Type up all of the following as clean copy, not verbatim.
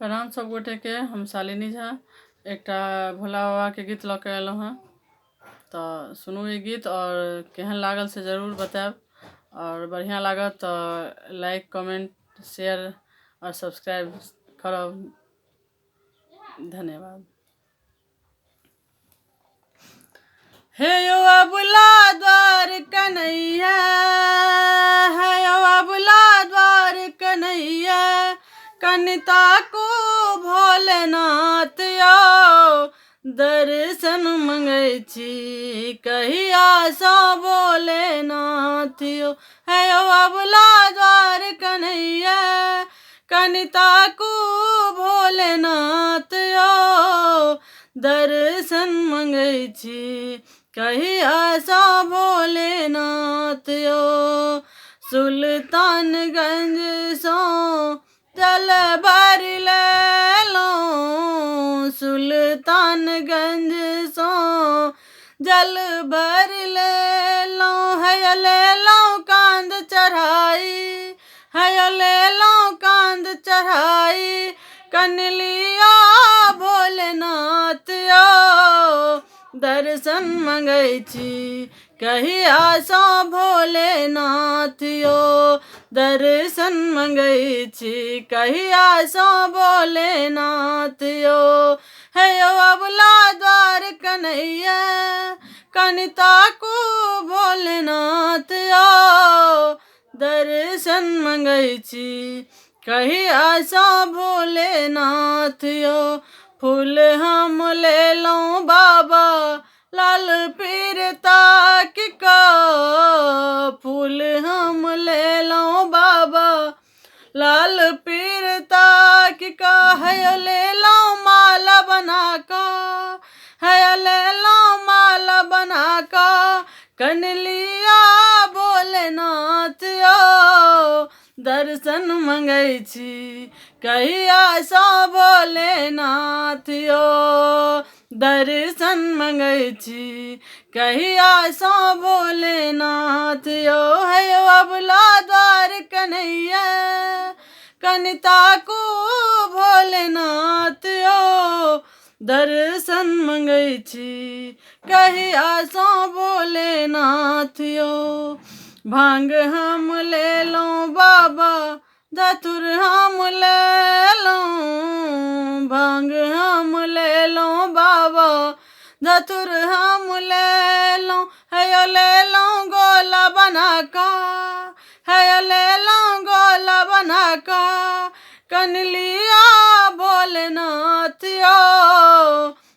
प्रणाम सब गोटे के। हम शालिनी झा एकटा भोला बाबा के गीत लऽ के अयलहुँ हँ, तो सुनू ये गीत और केहन लागल से जरूर बताएब। और बढ़िया लागत तो लाइक कमेंट शेयर और सब्सक्राइब करब। धन्यवाद। हे यो अबुला द्वार कन्हैया, हे यो अबुला द्वार कन्हैया, कनिता को भोलेनाथ यो दर्शन मंगै छी कहिया सँ भोलेनाथ यो। हे यो अबुला द्वार कन्हैया, कनिता को भोलेनाथ यो दर्शन मंगै छी कहिया सँ भोलेनाथ यो। सुल्तानगंज सँ जल भरि लेलहुँ, सुल्तानगंज सँ जल भरि लेलहुँ। है लेलहुँ कांद चढ़ाई, है लेलहुँ कांद चढ़ाई, कनलिया भोलेनाथ यो दर्शन मंगै छी कहिया सँ भोलेनाथ यो दर्शन मंगै छी कहिया सँ भोलेनाथ यो। हे यो अबुला द्वार कन्हैया, कनिता को भोलेनाथ यो दर्शन मंगै छी कहिया सँ भोलेनाथ यो। फूल हम लेलहुँ बाबा लाल पीर ताक का, फूल हम लेलहुँ बाबा लाल पीर ताक का, है लेलहुँ माला बना का, है लेलहुँ माला बना का, कनलिया भोलेनाथ यो दर्शन मंगै छी कहिया सँ भोलेनाथ यो दर्शन मंगै छी कहिया सँ भोलेनाथ यो। है यो अबुला द्वार कन्हैया, कनिता को भोलेनाथ यो दर्शन मंगै छी कहिया सँ भोलेनाथ यो। भांग हम लेलहुँ बाबा धतुर हम लेलहुँ, भांग हम लेलहुँ बाबा धतुर हम लेलहुँ। है लेलहुँ गोला बना का, है लेलहुँ गोला बना का, कनलिया भोलेनाथ यो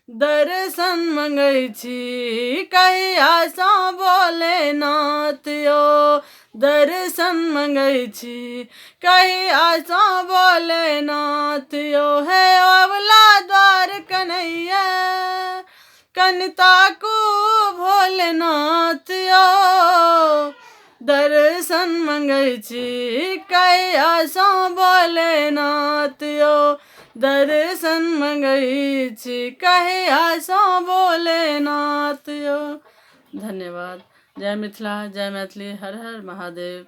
दर्शन मंगै छी कहिया सँ भोलेनाथ यो दर्शन मंगै छी कहिया सँ भोलेनाथ यो। है अबुला द्वार कन्हैया, कनिता को भोलेनाथ यो दर्शन मंगै छी कहिया सँ भोलेनाथ यो दर्शन मंगै छी कहिया सँ भोलेनाथ यो। धन्यवाद। जय मिथिला, जय मैथिली, हर हर महादेव।